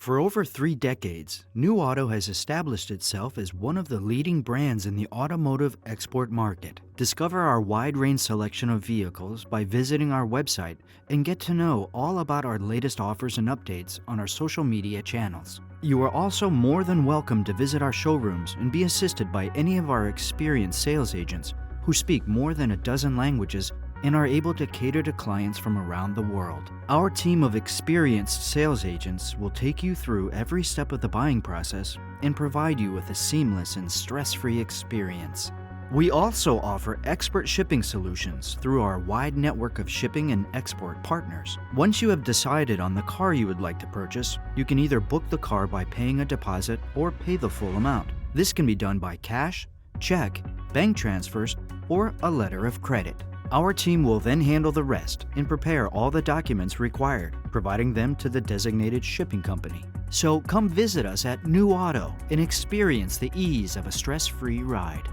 For over 3 decades, New Auto has established itself as one of the leading brands in the automotive export market. Discover our wide range selection of vehicles by visiting our website and get to know all about our latest offers and updates on our social media channels. You are also more than welcome to visit our showrooms and be assisted by any of our experienced sales agents who speak more than a dozen languages and are able to cater to clients from around the world. Our team of experienced sales agents will take you through every step of the buying process and provide you with a seamless and stress-free experience. We also offer expert shipping solutions through our wide network of shipping and export partners. Once you have decided on the car you would like to purchase, you can either book the car by paying a deposit or pay the full amount. This can be done by cash, check, bank transfers, or a letter of credit. Our team will then handle the rest and prepare all the documents required, providing them to the designated shipping company. So come visit us at New Auto and experience the ease of a stress-free ride.